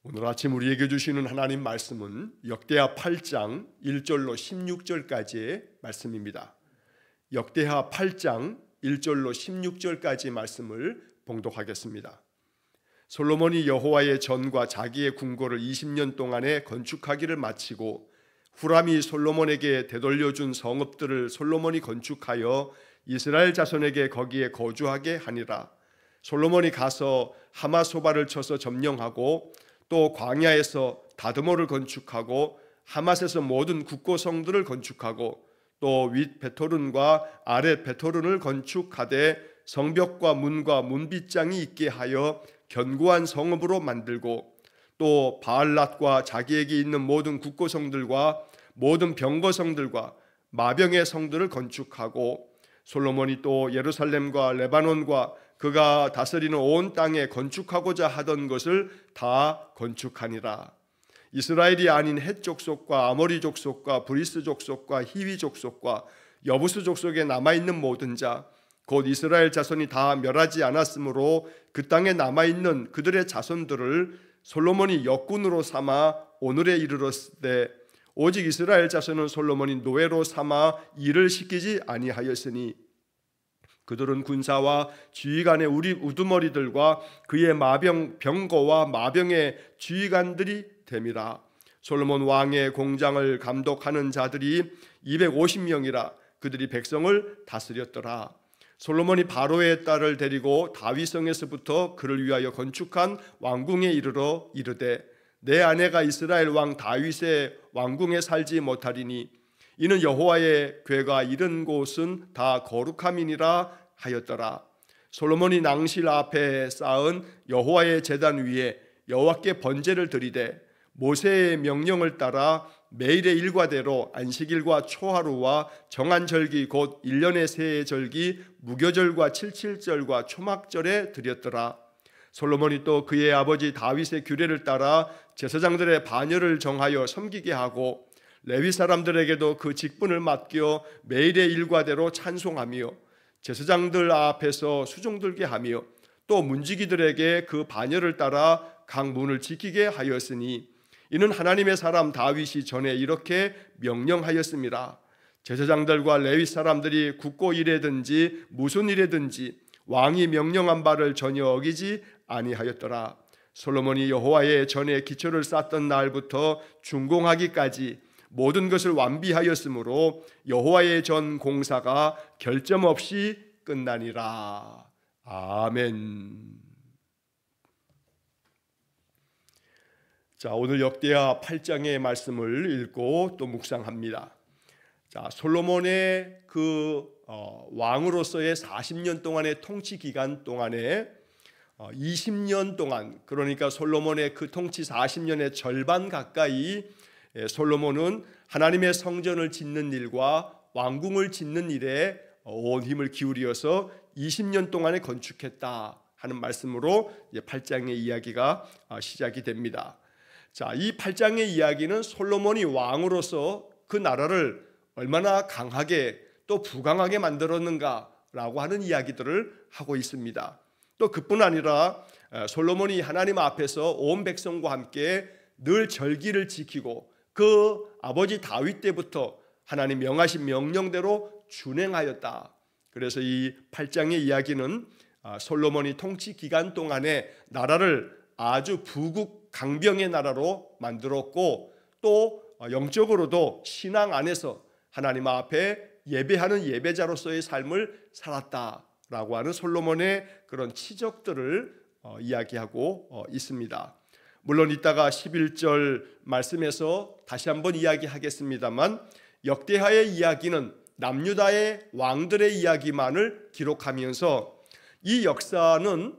오늘 아침 우리에게 주시는 하나님 말씀은 역대하 8장 1절로 16절까지의 말씀입니다. 역대하 8장 1절로 16절까지 말씀을 봉독하겠습니다. 솔로몬이 여호와의 전과 자기의 궁궐을 20년 동안에 건축하기를 마치고 후람이 솔로몬에게 되돌려준 성읍들을 솔로몬이 건축하여 이스라엘 자손에게 거기에 거주하게 하니라. 솔로몬이 가서 하마소바를 쳐서 점령하고 또 광야에서 다드모를 건축하고 하맛에서 모든 국고성들을 건축하고 또 윗 베토른과 아랫 베토른을 건축하되 성벽과 문과 문빗장이 있게 하여 견고한 성읍으로 만들고 또 바알랏과 자기에게 있는 모든 국고성들과 모든 병거성들과 마병의 성들을 건축하고 솔로몬이 또 예루살렘과 레바논과 그가 다스리는 온 땅에 건축하고자 하던 것을 다 건축하니라. 이스라엘이 아닌 헷 족속과 아모리 족속과 브리스 족속과 히위 족속과 여부스 족속에 남아있는 모든 자 곧 이스라엘 자손이 다 멸하지 않았으므로 그 땅에 남아있는 그들의 자손들을 솔로몬이 역군으로 삼아 오늘에 이르렀으되 오직 이스라엘 자손은 솔로몬이 노예로 삼아 일을 시키지 아니하였으니 그들은 군사와 지휘관의 우두머리들과 그의 병거와 마병의 지휘관들이 됨이라. 솔로몬 왕의 공장을 감독하는 자들이 250명이라. 그들이 백성을 다스렸더라. 솔로몬이 바로의 딸을 데리고 다윗성에서부터 그를 위하여 건축한 왕궁에 이르러 이르되 내 아내가 이스라엘 왕 다윗의 왕궁에 살지 못하리니 이는 여호와의 궤가 이른 곳은 다 거룩함이니라 하였더라. 솔로몬이 낭실 앞에 쌓은 여호와의 제단 위에 여호와께 번제를 드리되 모세의 명령을 따라 매일의 일과대로 안식일과 초하루와 정한 절기 곧 1년의 새해 절기 무교절과 칠칠절과 초막절에 드렸더라. 솔로몬이 또 그의 아버지 다윗의 규례를 따라 제사장들의 반열을 정하여 섬기게 하고 레위 사람들에게도 그 직분을 맡겨 매일의 일과대로 찬송하며 제사장들 앞에서 수종 들게 하며 또 문지기들에게 그 반열을 따라 각 문을 지키게 하였으니 이는 하나님의 사람 다윗이 전에 이렇게 명령하였습니다. 제사장들과 레위 사람들이 국고 일에든지 무슨 일에든지 왕이 명령한 바를 전혀 어기지 아니하였더라. 솔로몬이 여호와의 전에 기초를 쌓던 날부터 준공하기까지 모든 것을 완비하였으므로 여호와의 전 공사가 결점 없이 끝나니라. 아멘. 자, 오늘 역대하 8장의 말씀을 읽고 또 묵상합니다. 자, 솔로몬의 왕으로서의 40년 동안의 통치 기간 동안에 20년 동안, 그러니까 솔로몬의 그 통치 40년의 절반 가까이 솔로몬은 하나님의 성전을 짓는 일과 왕궁을 짓는 일에 온 힘을 기울여서 20년 동안에 건축했다 하는 말씀으로 8장의 이야기가 시작이 됩니다. 자, 이 8장의 이야기는 솔로몬이 왕으로서 그 나라를 얼마나 강하게 또 부강하게 만들었는가라고 하는 이야기들을 하고 있습니다. 또 그뿐 아니라 솔로몬이 하나님 앞에서 온 백성과 함께 늘 절기를 지키고 그 아버지 다윗 때부터 하나님 명하신 명령대로 준행하였다. 그래서 이 8장의 이야기는 솔로몬이 통치 기간 동안에 나라를 아주 부국 강병의 나라로 만들었고 또 영적으로도 신앙 안에서 하나님 앞에 예배하는 예배자로서의 삶을 살았다라고 하는 솔로몬의 그런 치적들을 이야기하고 있습니다. 물론 이따가 11절 말씀에서 다시 한번 이야기하겠습니다만 역대하의 이야기는 남유다의 왕들의 이야기만을 기록하면서 이 역사는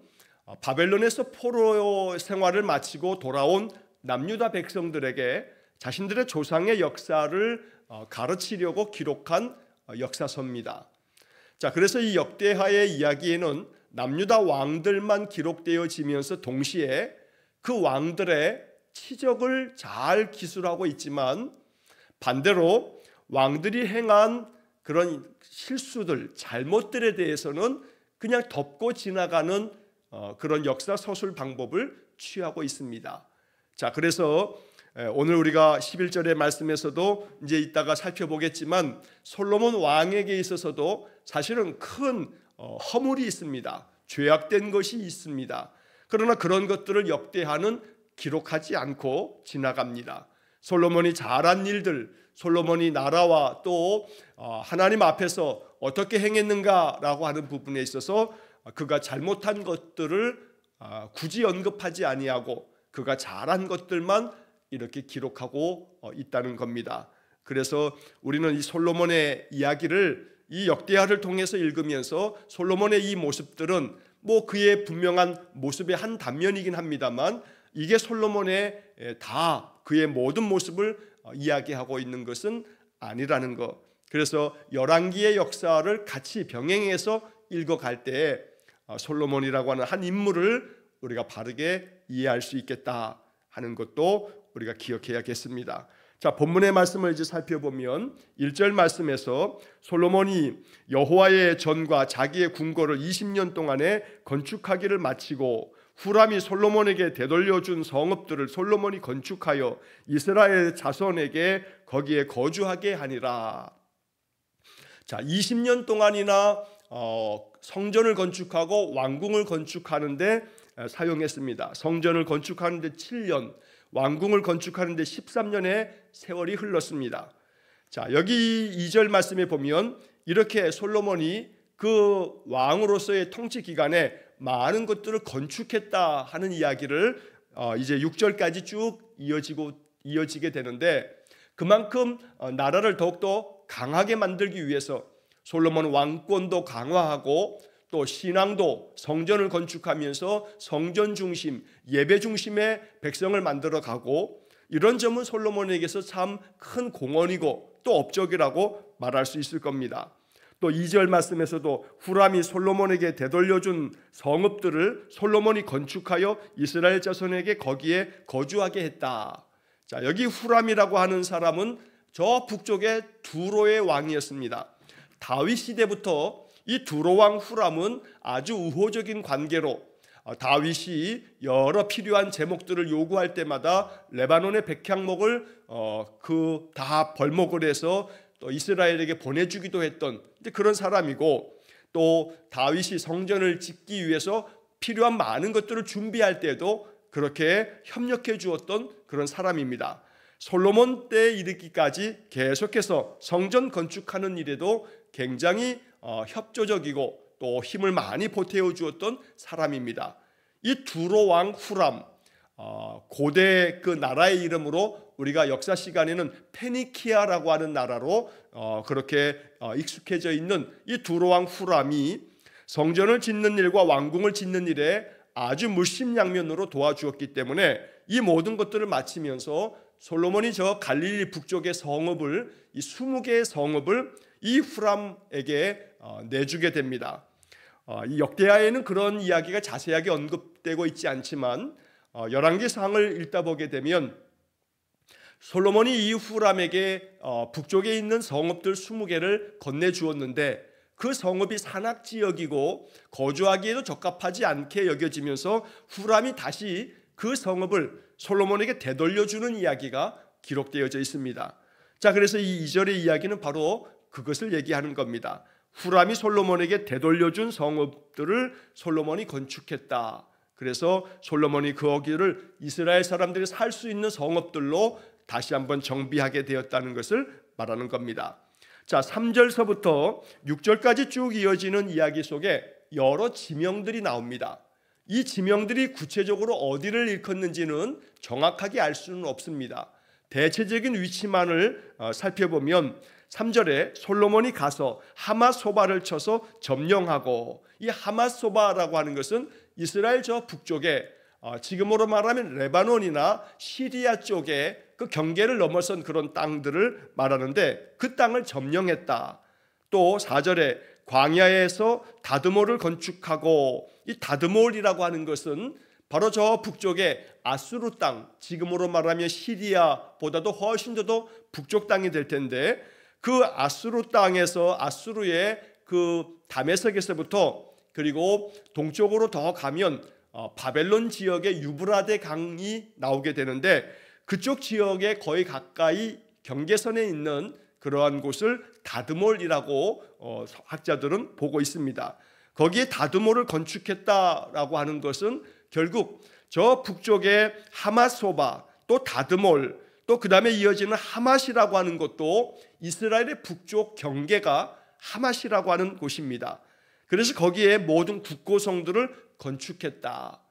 바벨론에서 포로 생활을 마치고 돌아온 남유다 백성들에게 자신들의 조상의 역사를 가르치려고 기록한 역사서입니다. 자, 그래서 이 역대하의 이야기에는 남유다 왕들만 기록되어지면서 동시에 그 왕들의 치적을 잘 기술하고 있지만 반대로 왕들이 행한 그런 실수들, 잘못들에 대해서는 그냥 덮고 지나가는 그런 역사 서술 방법을 취하고 있습니다. 자, 그래서 오늘 우리가 11절의 말씀에서도 이제 이따가 살펴보겠지만 솔로몬 왕에게 있어서도 사실은 큰 허물이 있습니다. 죄악된 것이 있습니다. 그러나 그런 것들을 역대하는 기록하지 않고 지나갑니다. 솔로몬이 잘한 일들, 솔로몬이 나라와 또 하나님 앞에서 어떻게 행했는가라고 하는 부분에 있어서 그가 잘못한 것들을 굳이 언급하지 아니하고 그가 잘한 것들만 이렇게 기록하고 있다는 겁니다. 그래서 우리는 이 솔로몬의 이야기를 이 역대하를 통해서 읽으면서 솔로몬의 이 모습들은 뭐 그의 분명한 모습의 한 단면이긴 합니다만 이게 솔로몬의 다 그의 모든 모습을 이야기하고 있는 것은 아니라는 것. 그래서 열왕기의 역사를 같이 병행해서 읽어갈 때 솔로몬이라고 하는 한 인물을 우리가 바르게 이해할 수 있겠다 하는 것도 우리가 기억해야겠습니다. 자, 본문의 말씀을 이제 살펴보면 1절 말씀에서 솔로몬이 여호와의 전과 자기의 궁궐을 20년 동안에 건축하기를 마치고 후람이 솔로몬에게 되돌려준 성읍들을 솔로몬이 건축하여 이스라엘 자손에게 거기에 거주하게 하니라. 자, 20년 동안이나 성전을 건축하고 왕궁을 건축하는데 사용했습니다. 성전을 건축하는데 7년, 왕궁을 건축하는데 13년의 세월이 흘렀습니다. 자, 여기 2절 말씀에 보면 이렇게 솔로몬이 그 왕으로서의 통치 기간에 많은 것들을 건축했다 하는 이야기를 이제 6절까지 쭉 이어지게 되는데 그만큼 나라를 더욱더 강하게 만들기 위해서 솔로몬 왕권도 강화하고 또 신앙도 성전을 건축하면서 성전 중심, 예배 중심의 백성을 만들어 가고 이런 점은 솔로몬에게서 참 큰 공헌이고 또 업적이라고 말할 수 있을 겁니다. 또 2절 말씀에서도 후람이 솔로몬에게 되돌려준 성읍들을 솔로몬이 건축하여 이스라엘 자손에게 거기에 거주하게 했다. 자, 여기 후람이라고 하는 사람은 저 북쪽의 두로의 왕이었습니다. 다윗 시대부터 이 두로 왕 후람은 아주 우호적인 관계로 다윗이 여러 필요한 제목들을 요구할 때마다 레바논의 백향목을 다 벌목을 해서 또 이스라엘에게 보내주기도 했던 그런 사람이고 또 다윗이 성전을 짓기 위해서 필요한 많은 것들을 준비할 때도 그렇게 협력해 주었던 그런 사람입니다. 솔로몬 때에 이르기까지 계속해서 성전 건축하는 일에도 굉장히 협조적이고 또 힘을 많이 보태어 주었던 사람입니다. 이 두로 왕 후람, 고대 그 나라의 이름으로 우리가 역사 시간에는 페니키아라고 하는 나라로 그렇게 익숙해져 있는 이 두로 왕 후람이 성전을 짓는 일과 왕궁을 짓는 일에 아주 물심양면으로 도와주었기 때문에 이 모든 것들을 마치면서 솔로몬이 저 갈릴리 북쪽의 성읍을 이 20개의 성읍을 이 후람에게 내주게 됩니다. 이 역대하에는 그런 이야기가 자세하게 언급되고 있지 않지만 열왕기상을 읽다 보게 되면 솔로몬이 이 후람에게 북쪽에 있는 성읍들 20개를 건네주었는데 그 성읍이 산악지역이고 거주하기에도 적합하지 않게 여겨지면서 후람이 다시 그 성읍을 솔로몬에게 되돌려주는 이야기가 기록되어져 있습니다. 자, 그래서 이 2절의 이야기는 바로 그것을 얘기하는 겁니다. 후람이 솔로몬에게 되돌려준 성읍들을 솔로몬이 건축했다. 그래서 솔로몬이 거기를 이스라엘 사람들이 살 수 있는 성읍들로 다시 한번 정비하게 되었다는 것을 말하는 겁니다. 자, 3절서부터 6절까지 쭉 이어지는 이야기 속에 여러 지명들이 나옵니다. 이 지명들이 구체적으로 어디를 일컫는지는 정확하게 알 수는 없습니다. 대체적인 위치만을 살펴보면 3절에 솔로몬이 가서 하맛소바를 쳐서 점령하고, 이 하맛소바라고 하는 것은 이스라엘 저 북쪽에 지금으로 말하면 레바논이나 시리아 쪽에 그 경계를 넘어선 그런 땅들을 말하는데 그 땅을 점령했다. 또 4절에 광야에서 다드몰을 건축하고, 이 다드몰이라고 하는 것은 바로 저 북쪽의 아수르 땅, 지금으로 말하면 시리아보다도 훨씬 더 북쪽 땅이 될 텐데 그 아수르 땅에서 아수르의 그 다메섹에서부터 그리고 동쪽으로 더 가면 바벨론 지역의 유브라데 강이 나오게 되는데 그쪽 지역에 거의 가까이 경계선에 있는 그러한 곳을 다드몰이라고 학자들은 보고 있습니다. 거기에 다드몰을 건축했다라고 하는 것은 결국 저 북쪽의 하맛소바 또 다드몰 또 그 다음에 이어지는 하맛이라고 하는 것도 이스라엘의 북쪽 경계가 하맛이라고 하는 곳입니다. 그래서 거기에 모든 국고성들을 건축했다.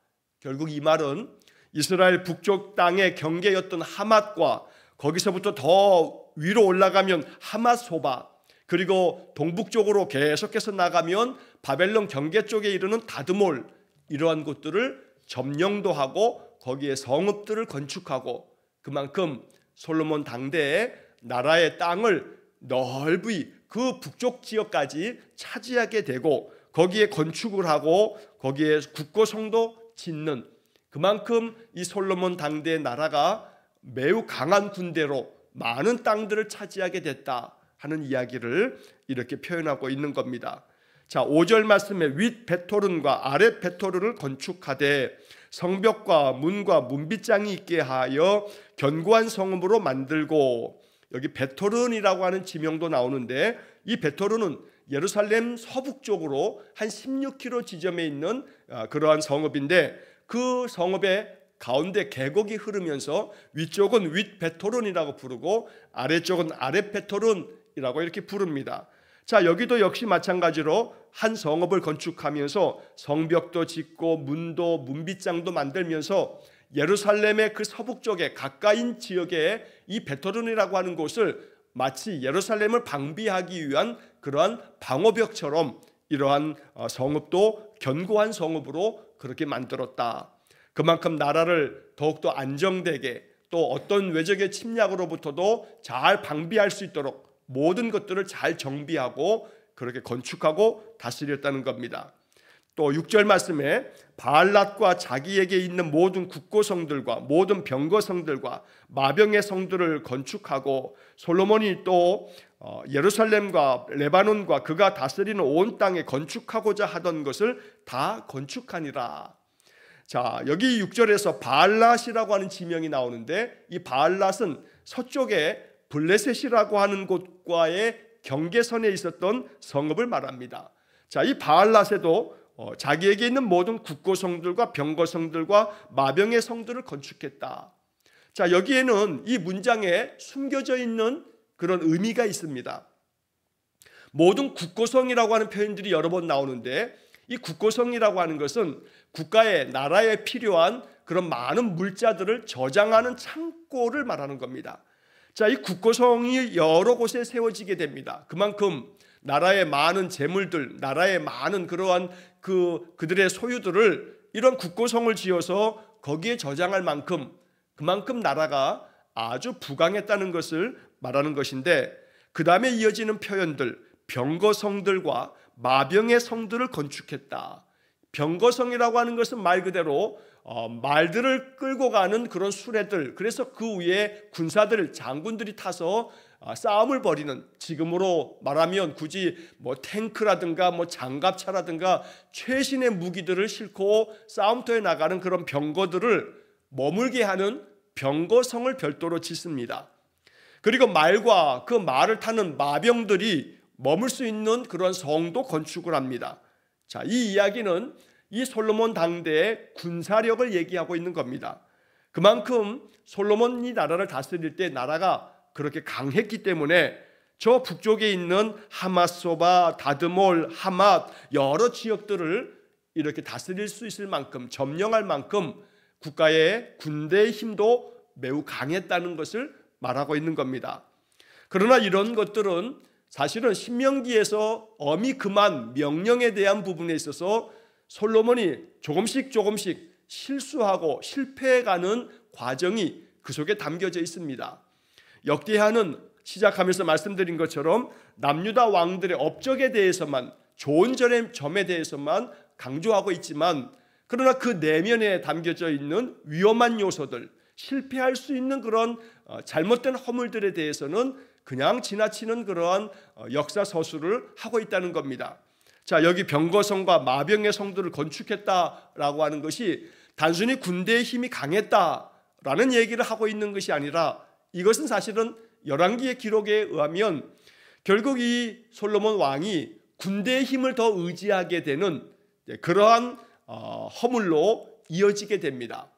결국 이 말은 이스라엘 북쪽 땅의 경계였던 하맛과 거기서부터 더 위로 올라가면 하맛소바 그리고 동북쪽으로 계속해서 나가면 바벨론 경계 쪽에 이르는 다드몰 이러한 곳들을 점령도 하고 거기에 성읍들을 건축하고 그만큼 솔로몬 당대에 나라의 땅을 넓이 그 북쪽 지역까지 차지하게 되고 거기에 건축을 하고 거기에 국고성도 짓는 그만큼 이 솔로몬 당대의 나라가 매우 강한 군대로 많은 땅들을 차지하게 됐다 하는 이야기를 이렇게 표현하고 있는 겁니다. 자, 5절 말씀에 윗 베토른과 아랫 베토른을 건축하되 성벽과 문과 문빗장이 있게 하여 견고한 성읍으로 만들고 여기 베토른이라고 하는 지명도 나오는데 이 베토른은 예루살렘 서북쪽으로 한 16km 지점에 있는 그러한 성읍인데 그 성읍의 가운데 계곡이 흐르면서 위쪽은 윗 베토른이라고 부르고 아래쪽은 아랫 베토른이라고 이렇게 부릅니다. 자, 여기도 역시 마찬가지로 한 성읍을 건축하면서 성벽도 짓고 문도 문빗장도 만들면서 예루살렘의 그 서북쪽에 가까인 지역에 이 베토른이라고 하는 곳을 마치 예루살렘을 방비하기 위한 그러한 방어벽처럼 이러한 성읍도 견고한 성읍으로 그렇게 만들었다. 그만큼 나라를 더욱더 안정되게 또 어떤 외적의 침략으로부터도 잘 방비할 수 있도록 모든 것들을 잘 정비하고 그렇게 건축하고 다스렸다는 겁니다. 또 6절 말씀에 바알랏과 자기에게 있는 모든 국고성들과 모든 병거성들과 마병의 성들을 건축하고 솔로몬이 또 예루살렘과 레바논과 그가 다스리는 온 땅에 건축하고자 하던 것을 다 건축하니라. 자, 여기 6절에서 바알랏이라고 하는 지명이 나오는데 이 바알랏은 서쪽에 블레셋이라고 하는 곳과의 경계선에 있었던 성읍을 말합니다. 자, 이 바알랏에도 자기에게 있는 모든 국고성들과 병거성들과 마병의 성들을 건축했다. 자, 여기에는 이 문장에 숨겨져 있는 그런 의미가 있습니다. 모든 국고성이라고 하는 표현들이 여러 번 나오는데 이 국고성이라고 하는 것은 국가의 나라에 필요한 그런 많은 물자들을 저장하는 창고를 말하는 겁니다. 자, 이 국고성이 여러 곳에 세워지게 됩니다. 그만큼 나라의 많은 재물들, 나라의 많은 그러한 그들의 소유들을 이런 국고성을 지어서 거기에 저장할 만큼 그만큼 나라가 아주 부강했다는 것을 말하는 것인데 그 다음에 이어지는 표현들 병거성들과 마병의 성들을 건축했다. 병거성이라고 하는 것은 말 그대로 말들을 끌고 가는 그런 수레들 그래서 그 위에 군사들 장군들이 타서 싸움을 벌이는 지금으로 말하면 굳이 뭐 탱크라든가 뭐 장갑차라든가 최신의 무기들을 싣고 싸움터에 나가는 그런 병거들을 머물게 하는 병거성을 별도로 짓습니다. 그리고 말과 그 말을 타는 마병들이 머물 수 있는 그런 성도 건축을 합니다. 자, 이 이야기는 이 솔로몬 당대의 군사력을 얘기하고 있는 겁니다. 그만큼 솔로몬이 나라를 다스릴 때 나라가 그렇게 강했기 때문에 저 북쪽에 있는 하맛소바, 다드몰, 하맛 여러 지역들을 이렇게 다스릴 수 있을 만큼 점령할 만큼 국가의 군대의 힘도 매우 강했다는 것을 말하고 있는 겁니다. 그러나 이런 것들은 사실은 신명기에서 엄히 금한 명령에 대한 부분에 있어서 솔로몬이 조금씩 실수하고 실패해가는 과정이 그 속에 담겨져 있습니다. 역대하는 시작하면서 말씀드린 것처럼 남유다 왕들의 업적에 대해서만 좋은 점에 대해서만 강조하고 있지만 그러나 그 내면에 담겨져 있는 위험한 요소들 실패할 수 있는 그런 잘못된 허물들에 대해서는 그냥 지나치는 그러한 역사 서술을 하고 있다는 겁니다. 자, 여기 병거성과 마병의 성들을 건축했다라고 하는 것이 단순히 군대의 힘이 강했다라는 얘기를 하고 있는 것이 아니라, 이것은 사실은 열왕기의 기록에 의하면 결국 이 솔로몬 왕이 군대의 힘을 더 의지하게 되는 그러한 허물로 이어지게 됩니다.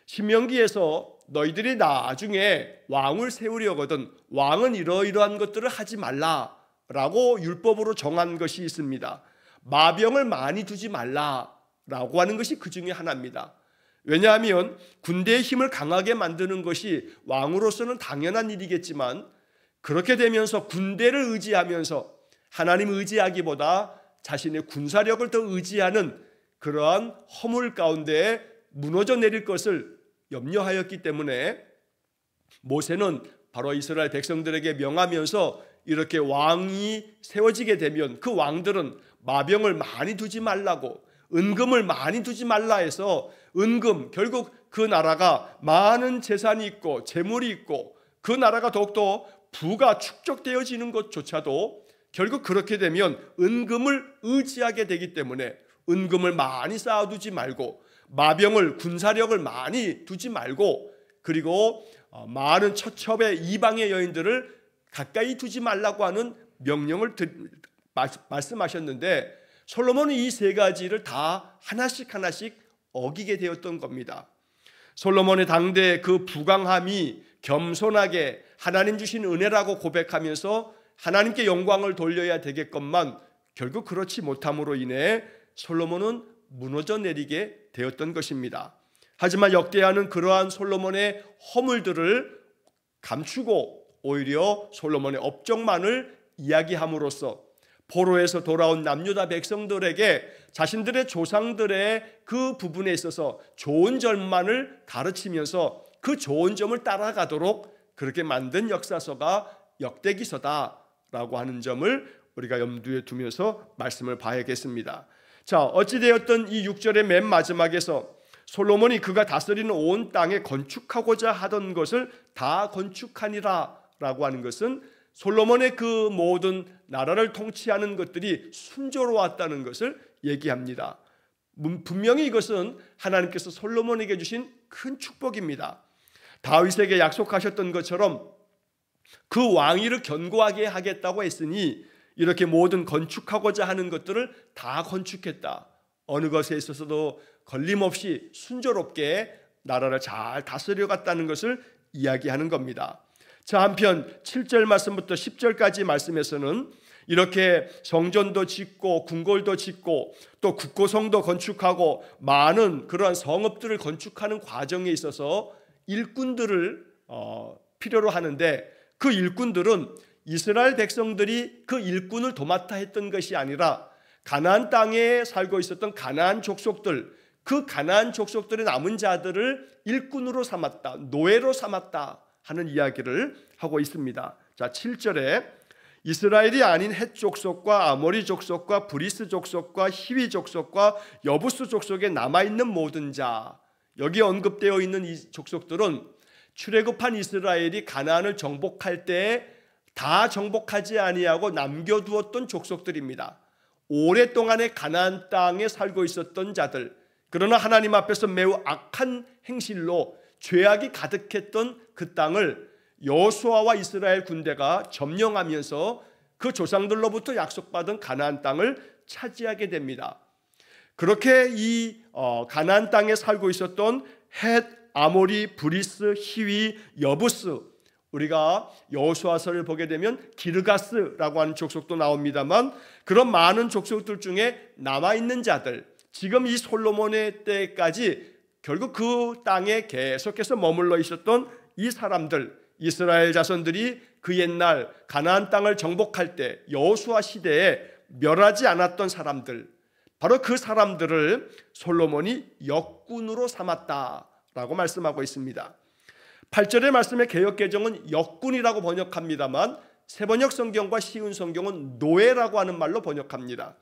신명기에서 너희들이 나중에 왕을 세우려거든 왕은 이러이러한 것들을 하지 말라라고 율법으로 정한 것이 있습니다. 마병을 많이 두지 말라라고 하는 것이 그 중에 하나입니다. 왜냐하면 군대의 힘을 강하게 만드는 것이 왕으로서는 당연한 일이겠지만, 그렇게 되면서 군대를 의지하면서 하나님 의지하기보다 자신의 군사력을 더 의지하는 그러한 허물 가운데 무너져 내릴 것을 염려하였기 때문에 모세는 바로 이스라엘 백성들에게 명하면서 이렇게 왕이 세워지게 되면 그 왕들은 마병을 많이 두지 말라고, 은금을 많이 두지 말라 해서, 은금, 결국 그 나라가 많은 재산이 있고 재물이 있고 그 나라가 더욱더 부가 축적되어지는 것조차도 결국 그렇게 되면 은금을 의지하게 되기 때문에 은금을 많이 쌓아두지 말고, 마병을, 군사력을 많이 두지 말고, 그리고 많은 처첩의 이방의 여인들을 가까이 두지 말라고 하는 명령을 말씀하셨는데, 솔로몬은 이 세 가지를 다 하나씩 어기게 되었던 겁니다. 솔로몬의 당대 그 부강함이 겸손하게 하나님 주신 은혜라고 고백하면서 하나님께 영광을 돌려야 되겠건만, 결국 그렇지 못함으로 인해 솔로몬은 무너져 내리게 되었던 것입니다. 하지만 역대하는 그러한 솔로몬의 허물들을 감추고 오히려 솔로몬의 업적만을 이야기함으로써 포로에서 돌아온 남유다 백성들에게 자신들의 조상들의 그 부분에 있어서 좋은 점만을 가르치면서 그 좋은 점을 따라가도록 그렇게 만든 역사서가 역대기서다라고 하는 점을 우리가 염두에 두면서 말씀을 봐야겠습니다. 자, 어찌되었든 이 6절의 맨 마지막에서 솔로몬이 그가 다스리는 온 땅에 건축하고자 하던 것을 다 건축하니라 라고 하는 것은 솔로몬의 그 모든 나라를 통치하는 것들이 순조로웠다는 것을 얘기합니다. 분명히 이것은 하나님께서 솔로몬에게 주신 큰 축복입니다. 다윗에게 약속하셨던 것처럼 그 왕위를 견고하게 하겠다고 했으니 이렇게 모든 건축하고자 하는 것들을 다 건축했다. 어느 것에 있어서도 걸림없이 순조롭게 나라를 잘 다스려갔다는 것을 이야기하는 겁니다. 자, 한편 7절 말씀부터 10절까지 말씀에서는 이렇게 성전도 짓고 궁궐도 짓고 또 국고성도 건축하고 많은 그러한 성읍들을 건축하는 과정에 있어서 일꾼들을 필요로 하는데, 그 일꾼들은 이스라엘 백성들이 그 일꾼을 도맡아 했던 것이 아니라 가나안 땅에 살고 있었던 가나안 족속들, 그 가나안 족속들의 남은 자들을 일꾼으로 삼았다, 노예로 삼았다 하는 이야기를 하고 있습니다. 자, 7절에 이스라엘이 아닌 헷 족속과 아모리 족속과 브리스 족속과 히위 족속과 여부스 족속에 남아있는 모든 자, 여기 언급되어 있는 이 족속들은 출애굽한 이스라엘이 가나안을 정복할 때 다 정복하지 아니하고 남겨두었던 족속들입니다. 오랫동안의 가나안 땅에 살고 있었던 자들, 그러나 하나님 앞에서 매우 악한 행실로 죄악이 가득했던 그 땅을 여호수아와 이스라엘 군대가 점령하면서 그 조상들로부터 약속받은 가나안 땅을 차지하게 됩니다. 그렇게 이 가나안 땅에 살고 있었던 헷, 아모리, 브리스, 히위, 여부스, 우리가 여호수아서를 보게 되면 기르가스라고 하는 족속도 나옵니다만, 그런 많은 족속들 중에 남아있는 자들, 지금 이 솔로몬의 때까지 결국 그 땅에 계속해서 머물러 있었던 이 사람들, 이스라엘 자손들이 그 옛날 가나안 땅을 정복할 때 여호수아 시대에 멸하지 않았던 사람들, 바로 그 사람들을 솔로몬이 역군으로 삼았다라고 말씀하고 있습니다. 8절의 말씀의 개역개정은 역군이라고 번역합니다만 세번역 성경과 시운 성경은 노예라고 하는 말로 번역합니다.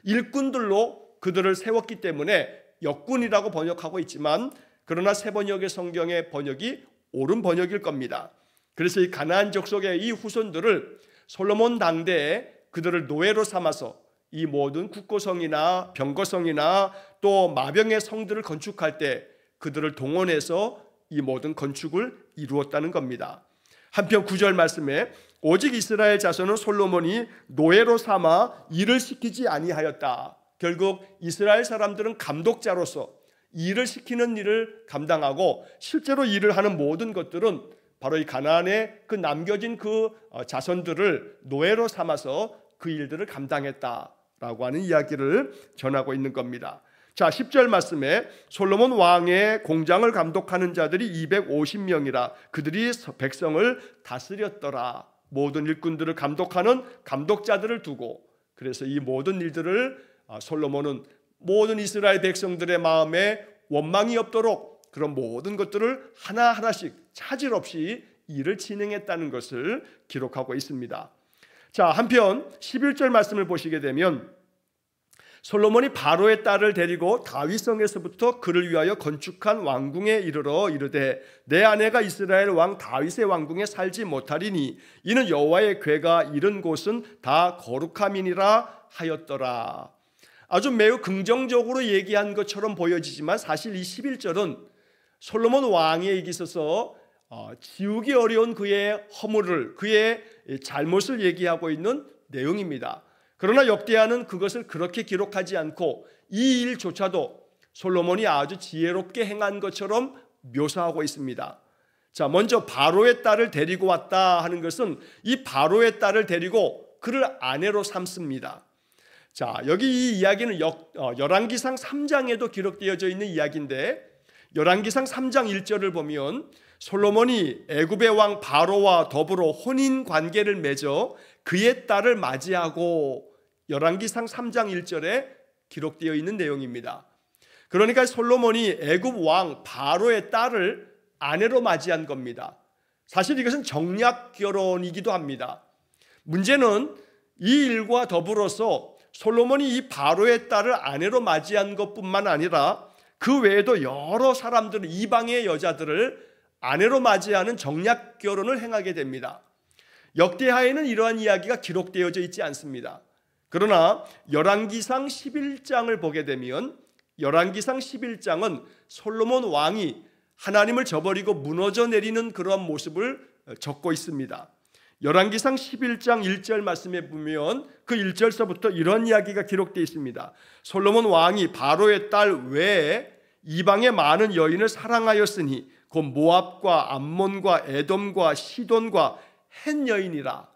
일꾼들로 그들을 세웠기 때문에 역군이라고 번역하고 있지만, 그러나 세번역의 성경의 번역이 옳은 번역일 겁니다. 그래서 이 가나안 족속의 이 후손들을 솔로몬 당대에 그들을 노예로 삼아서 이 모든 국고성이나 병거성이나 또 마병의 성들을 건축할 때 그들을 동원해서 이 모든 건축을 이루었다는 겁니다. 한편 9절 말씀에 오직 이스라엘 자손은 솔로몬이 노예로 삼아 일을 시키지 아니하였다. 결국 이스라엘 사람들은 감독자로서 일을 시키는 일을 감당하고 실제로 일을 하는 모든 것들은 바로 이 가나안에 그 남겨진 그 자손들을 노예로 삼아서 그 일들을 감당했다라고 하는 이야기를 전하고 있는 겁니다. 자, 10절 말씀에 솔로몬 왕의 공장을 감독하는 자들이 250명이라 그들이 백성을 다스렸더라. 모든 일꾼들을 감독하는 감독자들을 두고, 그래서 이 모든 일들을 솔로몬은 모든 이스라엘 백성들의 마음에 원망이 없도록 그런 모든 것들을 하나하나씩 차질 없이 일을 진행했다는 것을 기록하고 있습니다. 자, 한편 11절 말씀을 보시게 되면 솔로몬이 바로의 딸을 데리고 다윗성에서부터 그를 위하여 건축한 왕궁에 이르러 이르되 내 아내가 이스라엘 왕 다윗의 왕궁에 살지 못하리니 이는 여호와의 궤가 이른 곳은 다 거룩함이니라 하였더라. 아주 매우 긍정적으로 얘기한 것처럼 보여지지만 사실 이 11절은 솔로몬 왕에게 있어서 지우기 어려운 그의 허물을, 그의 잘못을 얘기하고 있는 내용입니다. 그러나 역대하는 그것을 그렇게 기록하지 않고 이 일조차도 솔로몬이 아주 지혜롭게 행한 것처럼 묘사하고 있습니다. 자, 먼저 바로의 딸을 데리고 왔다 하는 것은 이 바로의 딸을 데리고 그를 아내로 삼습니다. 자, 여기 이 이야기는 열왕기상 3장에도 기록되어져 있는 이야기인데 열왕기상 3장 1절을 보면 솔로몬이 애굽의 왕 바로와 더불어 혼인 관계를 맺어 그의 딸을 맞이하고 열왕기상 3장 1절에 기록되어 있는 내용입니다. 그러니까 솔로몬이 애굽 왕 바로의 딸을 아내로 맞이한 겁니다. 사실 이것은 정략 결혼이기도 합니다. 문제는 이 일과 더불어서 솔로몬이 이 바로의 딸을 아내로 맞이한 것뿐만 아니라 그 외에도 여러 사람들, 이방의 여자들을 아내로 맞이하는 정략 결혼을 행하게 됩니다. 역대하에는 이러한 이야기가 기록되어져 있지 않습니다. 그러나 열왕기상 11장을 보게 되면 열왕기상 11장은 솔로몬 왕이 하나님을 저버리고 무너져 내리는 그런 모습을 적고 있습니다. 열왕기상 11장 1절 말씀에 보면 그 1절서부터 이런 이야기가 기록되어 있습니다. 솔로몬 왕이 바로의 딸 외에 이방의 많은 여인을 사랑하였으니 곧 모압과 암몬과 에돔과 시돈과 헷 여인이라.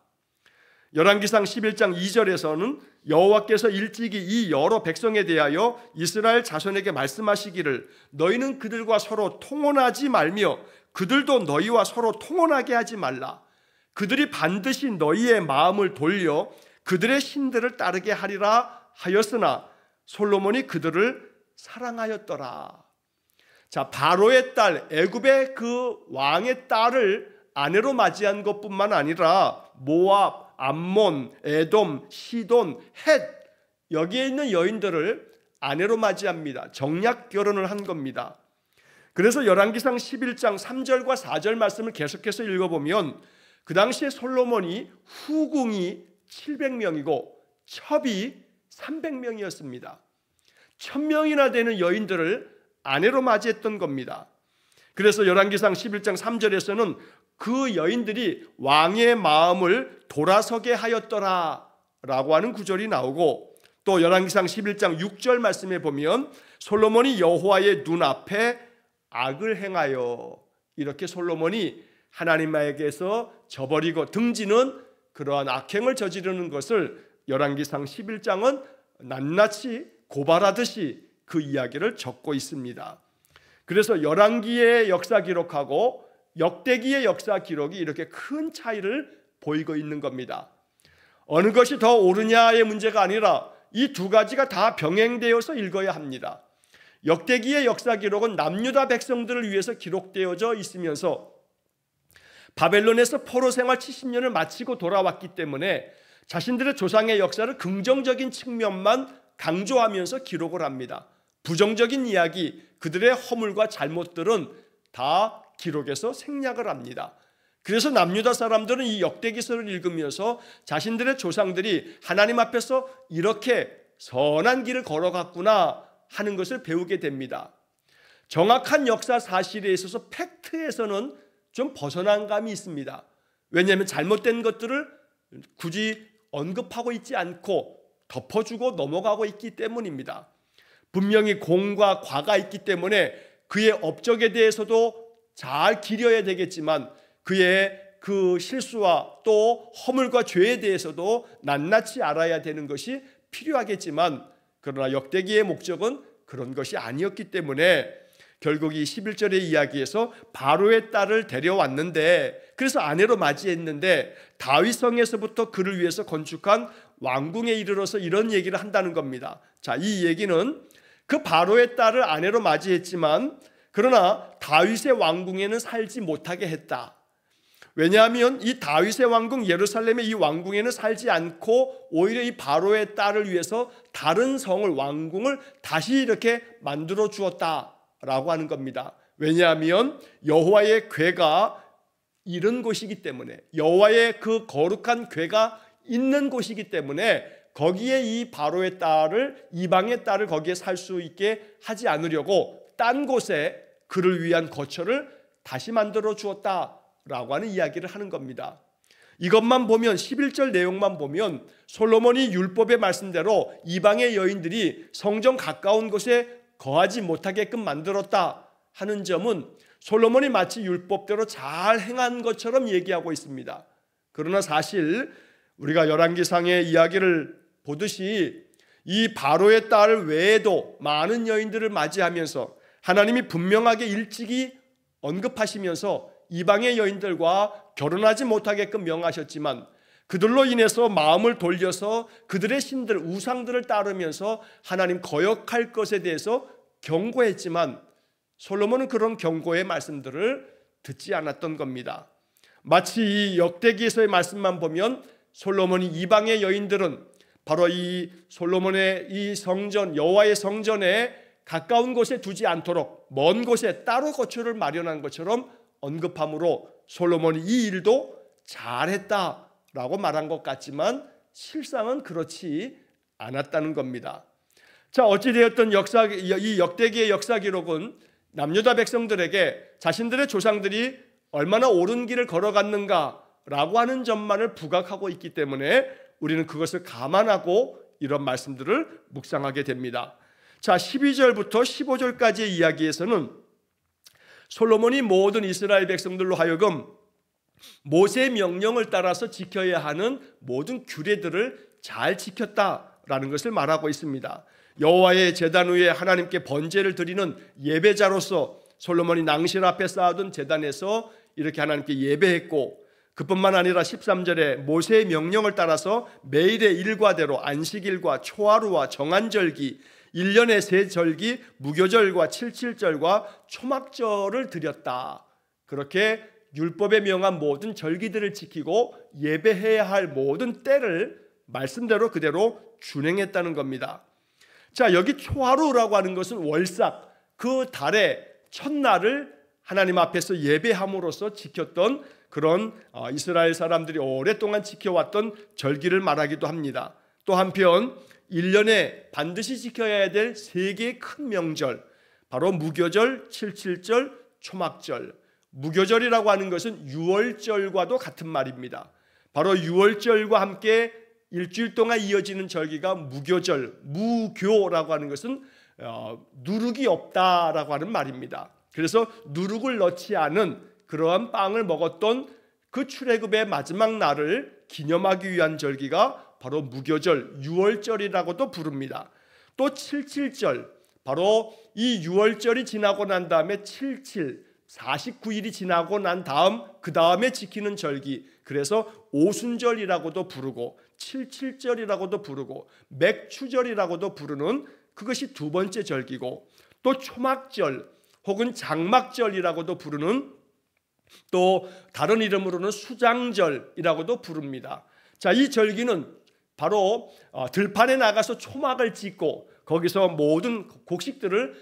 열왕기상 11장 2절에서는 여호와께서 일찍이 이 여러 백성에 대하여 이스라엘 자손에게 말씀하시기를 너희는 그들과 서로 통혼하지 말며 그들도 너희와 서로 통혼하게 하지 말라. 그들이 반드시 너희의 마음을 돌려 그들의 신들을 따르게 하리라 하였으나 솔로몬이 그들을 사랑하였더라. 자, 바로의 딸, 애굽의 그 왕의 딸을 아내로 맞이한 것뿐만 아니라 모압, 암몬, 에돔, 시돈, 헷 여기에 있는 여인들을 아내로 맞이합니다. 정략 결혼을 한 겁니다. 그래서 열왕기상 11장 3절과 4절 말씀을 계속해서 읽어보면 그 당시에 솔로몬이 후궁이 700명이고 첩이 300명이었습니다. 1000명이나 되는 여인들을 아내로 맞이했던 겁니다. 그래서 열왕기상 11장 3절에서는 그 여인들이 왕의 마음을 돌아서게 하였더라 라고 하는 구절이 나오고 또 열왕기상 11장 6절 말씀에 보면 솔로몬이 여호와의 눈앞에 악을 행하여 이렇게 솔로몬이 하나님에게서 저버리고 등지는 그러한 악행을 저지르는 것을 열왕기상 11장은 낱낱이 고발하듯이 그 이야기를 적고 있습니다. 그래서 열왕기의 역사 기록하고 역대기의 역사 기록이 이렇게 큰 차이를 보이고 있는 겁니다. 어느 것이 더 옳으냐의 문제가 아니라 이 두 가지가 다 병행되어서 읽어야 합니다. 역대기의 역사 기록은 남유다 백성들을 위해서 기록되어져 있으면서 바벨론에서 포로 생활 70년을 마치고 돌아왔기 때문에 자신들의 조상의 역사를 긍정적인 측면만 강조하면서 기록을 합니다. 부정적인 이야기, 그들의 허물과 잘못들은 다 기록에서 생략을 합니다. 그래서 남유다 사람들은 이 역대기서를 읽으면서 자신들의 조상들이 하나님 앞에서 이렇게 선한 길을 걸어갔구나 하는 것을 배우게 됩니다. 정확한 역사 사실에 있어서 팩트에서는 좀 벗어난 감이 있습니다. 왜냐하면 잘못된 것들을 굳이 언급하고 있지 않고 덮어주고 넘어가고 있기 때문입니다. 분명히 공과 과가 있기 때문에 그의 업적에 대해서도 잘 기려야 되겠지만 그의 그 실수와 또 허물과 죄에 대해서도 낱낱이 알아야 되는 것이 필요하겠지만, 그러나 역대기의 목적은 그런 것이 아니었기 때문에 결국 이 11절의 이야기에서 바로의 딸을 데려왔는데, 그래서 아내로 맞이했는데 다윗성에서부터 그를 위해서 건축한 왕궁에 이르러서 이런 얘기를 한다는 겁니다. 자, 이 얘기는 그 바로의 딸을 아내로 맞이했지만 그러나 다윗의 왕궁에는 살지 못하게 했다. 왜냐하면 이 다윗의 왕궁 예루살렘의 이 왕궁에는 살지 않고 오히려 이 바로의 딸을 위해서 다른 성을, 왕궁을 다시 이렇게 만들어 주었다라고 하는 겁니다. 왜냐하면 여호와의 궤가 이런 곳이기 때문에, 여호와의 그 거룩한 궤가 있는 곳이기 때문에 거기에 이 바로의 딸을, 이방의 딸을 거기에 살 수 있게 하지 않으려고 딴 곳에 그를 위한 거처를 다시 만들어 주었다라고 하는 이야기를 하는 겁니다. 이것만 보면, 11절 내용만 보면 솔로몬이 율법의 말씀대로 이방의 여인들이 성전 가까운 곳에 거하지 못하게끔 만들었다 하는 점은 솔로몬이 마치 율법대로 잘 행한 것처럼 얘기하고 있습니다. 그러나 사실 우리가 열왕기상의 이야기를 보듯이 이 바로의 딸 외에도 많은 여인들을 맞이하면서 하나님이 분명하게 일찍이 언급하시면서 이방의 여인들과 결혼하지 못하게끔 명하셨지만 그들로 인해서 마음을 돌려서 그들의 신들, 우상들을 따르면서 하나님 거역할 것에 대해서 경고했지만 솔로몬은 그런 경고의 말씀들을 듣지 않았던 겁니다. 마치 이 역대기에서의 말씀만 보면 솔로몬이 이방의 여인들은 바로 이 솔로몬의 이 성전, 여호와의 성전에 가까운 곳에 두지 않도록 먼 곳에 따로 거처를 마련한 것처럼 언급함으로 솔로몬이 이 일도 잘했다라고 말한 것 같지만 실상은 그렇지 않았다는 겁니다. 자, 어찌되었든 이 역대기의 역사 기록은 남유다 백성들에게 자신들의 조상들이 얼마나 옳은 길을 걸어갔는가라고 하는 점만을 부각하고 있기 때문에 우리는 그것을 감안하고 이런 말씀들을 묵상하게 됩니다. 자, 12절부터 15절까지의 이야기에서는 솔로몬이 모든 이스라엘 백성들로 하여금 모세의 명령을 따라서 지켜야 하는 모든 규례들을 잘 지켰다라는 것을 말하고 있습니다. 여호와의 제단 위에 하나님께 번제를 드리는 예배자로서 솔로몬이 낭실 앞에 쌓아둔 제단에서 이렇게 하나님께 예배했고, 그뿐만 아니라 13절에 모세의 명령을 따라서 매일의 일과대로 안식일과 초하루와 정한절기, 1년의 세 절기, 무교절과 칠칠절과 초막절을 드렸다. 그렇게 율법에 명한 모든 절기들을 지키고 예배해야 할 모든 때를 말씀대로 그대로 준행했다는 겁니다. 자, 여기 초하루라고 하는 것은 월삭, 그 달의 첫날을 하나님 앞에서 예배함으로써 지켰던 그런 이스라엘 사람들이 오랫동안 지켜왔던 절기를 말하기도 합니다. 또 한편 1년에 반드시 지켜야 될 3개의 큰 명절, 바로 무교절, 칠칠절, 초막절. 무교절이라고 하는 것은 유월절과도 같은 말입니다. 바로 유월절과 함께 일주일 동안 이어지는 절기가 무교절, 무교라고 하는 것은 누룩이 없다라고 하는 말입니다. 그래서 누룩을 넣지 않은 그러한 빵을 먹었던 그 출애굽의 마지막 날을 기념하기 위한 절기가 바로 무교절, 유월절이라고도 부릅니다. 또 칠칠절, 바로 이 유월절이 지나고 난 다음에 49일이 지나고 난 다음 그 다음에 지키는 절기, 그래서 오순절이라고도 부르고 칠칠절이라고도 부르고 맥추절이라고도 부르는 그것이 두 번째 절기고, 또 초막절 혹은 장막절이라고도 부르는, 또 다른 이름으로는 수장절이라고도 부릅니다. 자, 이 절기는 바로 들판에 나가서 초막을 짓고 거기서 모든 곡식들을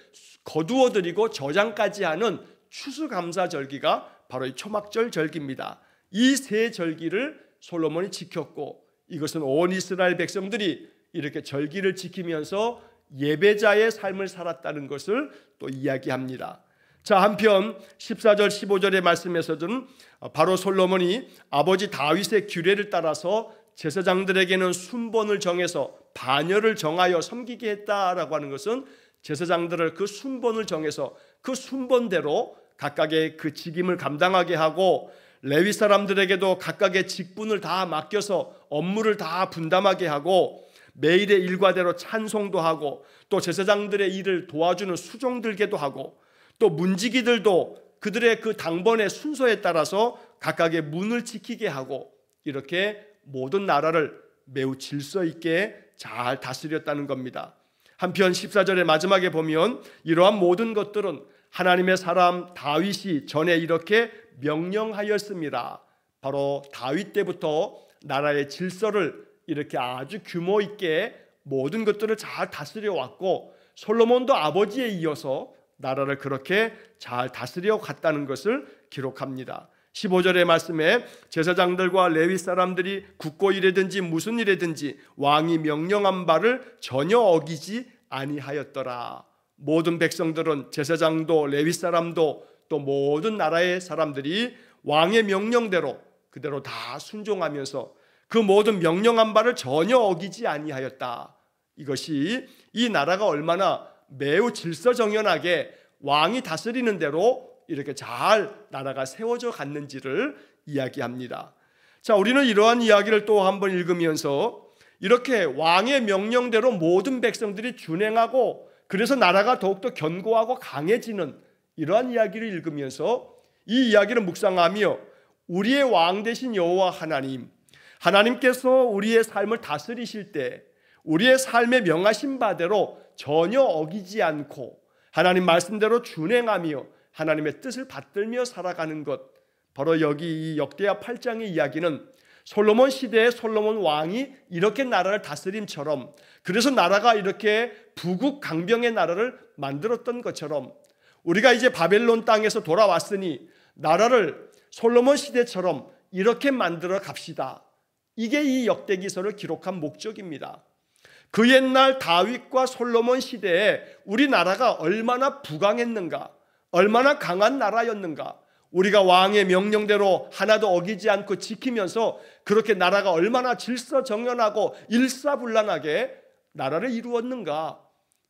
거두어 드리고 저장까지 하는 추수감사절기가 바로 이 초막절 절기입니다. 이 세 절기를 솔로몬이 지켰고, 이것은 온 이스라엘 백성들이 이렇게 절기를 지키면서 예배자의 삶을 살았다는 것을 또 이야기합니다. 자, 한편 14절 15절의 말씀에서는 바로 솔로몬이 아버지 다윗의 규례를 따라서 제사장들에게는 순번을 정해서 반열을 정하여 섬기게 했다라고 하는 것은 제사장들을 그 순번을 정해서 그 순번대로 각각의 그 직임을 감당하게 하고, 레위 사람들에게도 각각의 직분을 다 맡겨서 업무를 다 분담하게 하고, 매일의 일과대로 찬송도 하고, 또 제사장들의 일을 도와주는 수종들게도 하고, 또 문지기들도 그들의 그 당번의 순서에 따라서 각각의 문을 지키게 하고, 이렇게 모든 나라를 매우 질서 있게 잘 다스렸다는 겁니다. 한편 14절의 마지막에 보면 이러한 모든 것들은 하나님의 사람 다윗이 전에 이렇게 명령하였습니다. 바로 다윗 때부터 나라의 질서를 이렇게 아주 규모 있게 모든 것들을 잘 다스려 왔고, 솔로몬도 아버지에 이어서 나라를 그렇게 잘 다스려 갔다는 것을 기록합니다. 15절의 말씀에 제사장들과 레위 사람들이 굳고 일이든지 무슨 일이든지 왕이 명령한 바를 전혀 어기지 아니하였더라. 모든 백성들은, 제사장도 레위 사람도 또 모든 나라의 사람들이 왕의 명령대로 그대로 다 순종하면서 그 모든 명령한 바를 전혀 어기지 아니하였다. 이것이 이 나라가 얼마나 매우 질서정연하게 왕이 다스리는 대로 이렇게 잘 나라가 세워져 갔는지를 이야기합니다. 자, 우리는 이러한 이야기를 또 한번 읽으면서 이렇게 왕의 명령대로 모든 백성들이 준행하고, 그래서 나라가 더욱더 견고하고 강해지는 이러한 이야기를 읽으면서 이 이야기를 묵상하며 우리의 왕 되신 여호와 하나님께서 우리의 삶을 다스리실 때 우리의 삶에 명하신 바대로 전혀 어기지 않고 하나님 말씀대로 준행하며 하나님의 뜻을 받들며 살아가는 것, 바로 여기 이 역대하 8장의 이야기는 솔로몬 시대의 솔로몬 왕이 이렇게 나라를 다스림처럼, 그래서 나라가 이렇게 부국 강병의 나라를 만들었던 것처럼 우리가 이제 바벨론 땅에서 돌아왔으니 나라를 솔로몬 시대처럼 이렇게 만들어 갑시다. 이게 이 역대기서를 기록한 목적입니다. 그 옛날 다윗과 솔로몬 시대에 우리나라가 얼마나 부강했는가, 얼마나 강한 나라였는가, 우리가 왕의 명령대로 하나도 어기지 않고 지키면서 그렇게 나라가 얼마나 질서정연하고 일사불란하게 나라를 이루었는가.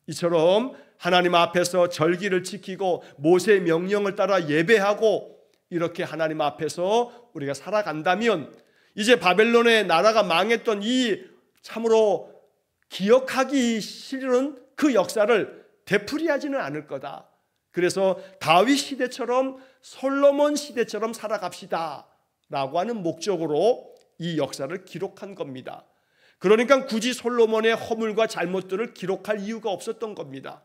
이처럼 하나님 앞에서 절기를 지키고 모세의 명령을 따라 예배하고 이렇게 하나님 앞에서 우리가 살아간다면 이제 바벨론의 나라가 망했던 이 참으로 기억하기 싫은 그 역사를 되풀이하지는 않을 거다. 그래서 다윗 시대처럼 솔로몬 시대처럼 살아갑시다 라고 하는 목적으로 이 역사를 기록한 겁니다. 그러니까 굳이 솔로몬의 허물과 잘못들을 기록할 이유가 없었던 겁니다.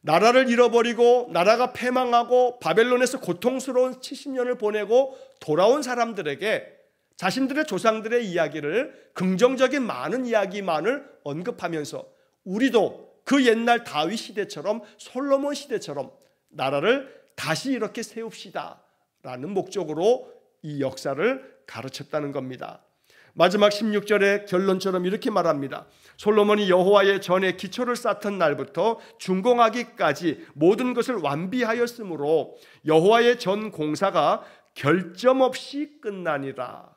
나라를 잃어버리고 나라가 패망하고 바벨론에서 고통스러운 70년을 보내고 돌아온 사람들에게 자신들의 조상들의 이야기를, 긍정적인 많은 이야기만을 언급하면서 우리도 그 옛날 다윗 시대처럼 솔로몬 시대처럼 나라를 다시 이렇게 세웁시다 라는 목적으로 이 역사를 가르쳤다는 겁니다. 마지막 16절의 결론처럼 이렇게 말합니다. 솔로몬이 여호와의 전에 기초를 쌓던 날부터 준공하기까지 모든 것을 완비하였으므로 여호와의 전 공사가 결점 없이 끝나니라.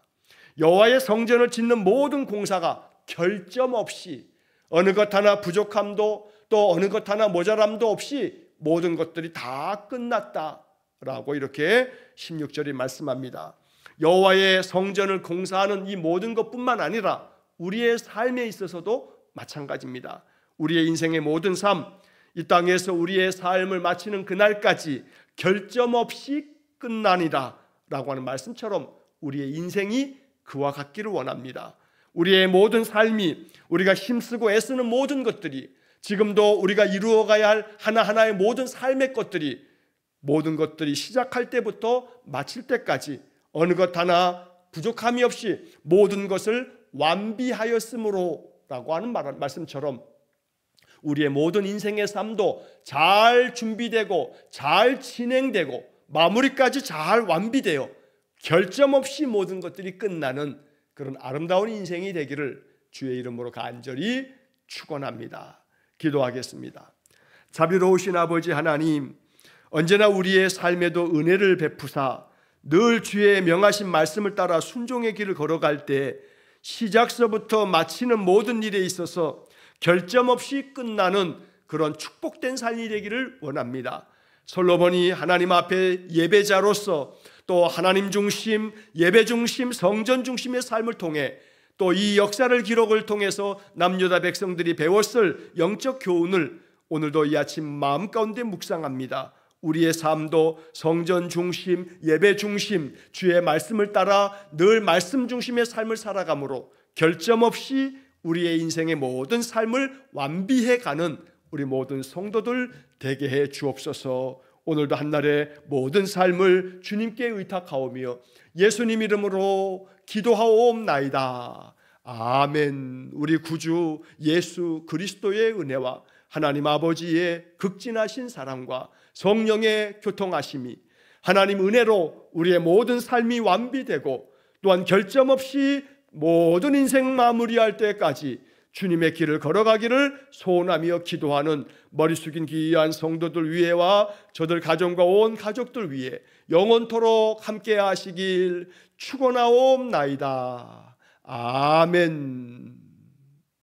여호와의 성전을 짓는 모든 공사가 결점 없이, 어느 것 하나 부족함도 또 어느 것 하나 모자람도 없이 모든 것들이 다 끝났다라고 이렇게 16절이 말씀합니다. 여호와의 성전을 공사하는 이 모든 것뿐만 아니라 우리의 삶에 있어서도 마찬가지입니다. 우리의 인생의 모든 삶, 이 땅에서 우리의 삶을 마치는 그날까지 결점 없이 끝나니라 라고 하는 말씀처럼 우리의 인생이 그와 같기를 원합니다. 우리의 모든 삶이, 우리가 힘쓰고 애쓰는 모든 것들이, 지금도 우리가 이루어가야 할 하나하나의 모든 삶의 것들이, 모든 것들이 시작할 때부터 마칠 때까지 어느 것 하나 부족함이 없이 모든 것을 완비하였으므로 라고 하는 말씀처럼 우리의 모든 인생의 삶도 잘 준비되고 잘 진행되고 마무리까지 잘 완비되어 결점 없이 모든 것들이 끝나는 그런 아름다운 인생이 되기를 주의 이름으로 간절히 축원합니다. 기도하겠습니다. 자비로우신 아버지 하나님, 언제나 우리의 삶에도 은혜를 베푸사 늘 주의 명하신 말씀을 따라 순종의 길을 걸어갈 때 시작서부터 마치는 모든 일에 있어서 결점 없이 끝나는 그런 축복된 삶이 되기를 원합니다. 솔로몬이 하나님 앞에 예배자로서 또 하나님 중심, 예배 중심, 성전 중심의 삶을 통해 또 이 역사를 기록을 통해서 남유다 백성들이 배웠을 영적 교훈을 오늘도 이 아침 마음 가운데 묵상합니다. 우리의 삶도 성전 중심, 예배 중심, 주의 말씀을 따라 늘 말씀 중심의 삶을 살아가므로 결점 없이 우리의 인생의 모든 삶을 완비해가는 우리 모든 성도들 되게 해 주옵소서. 오늘도 한날의 모든 삶을 주님께 의탁하오며 예수님 이름으로 기도하옵나이다. 아멘. 우리 구주 예수 그리스도의 은혜와 하나님 아버지의 극진하신 사랑과 성령의 교통하심이 하나님 은혜로 우리의 모든 삶이 완비되고 또한 결점 없이 모든 인생 마무리할 때까지 주님의 길을 걸어가기를 소원하며 기도하는 머리 숙인 귀한 성도들 위에와 저들 가정과 온 가족들 위에 영원토록 함께 하시길 축원하옵나이다. 아멘.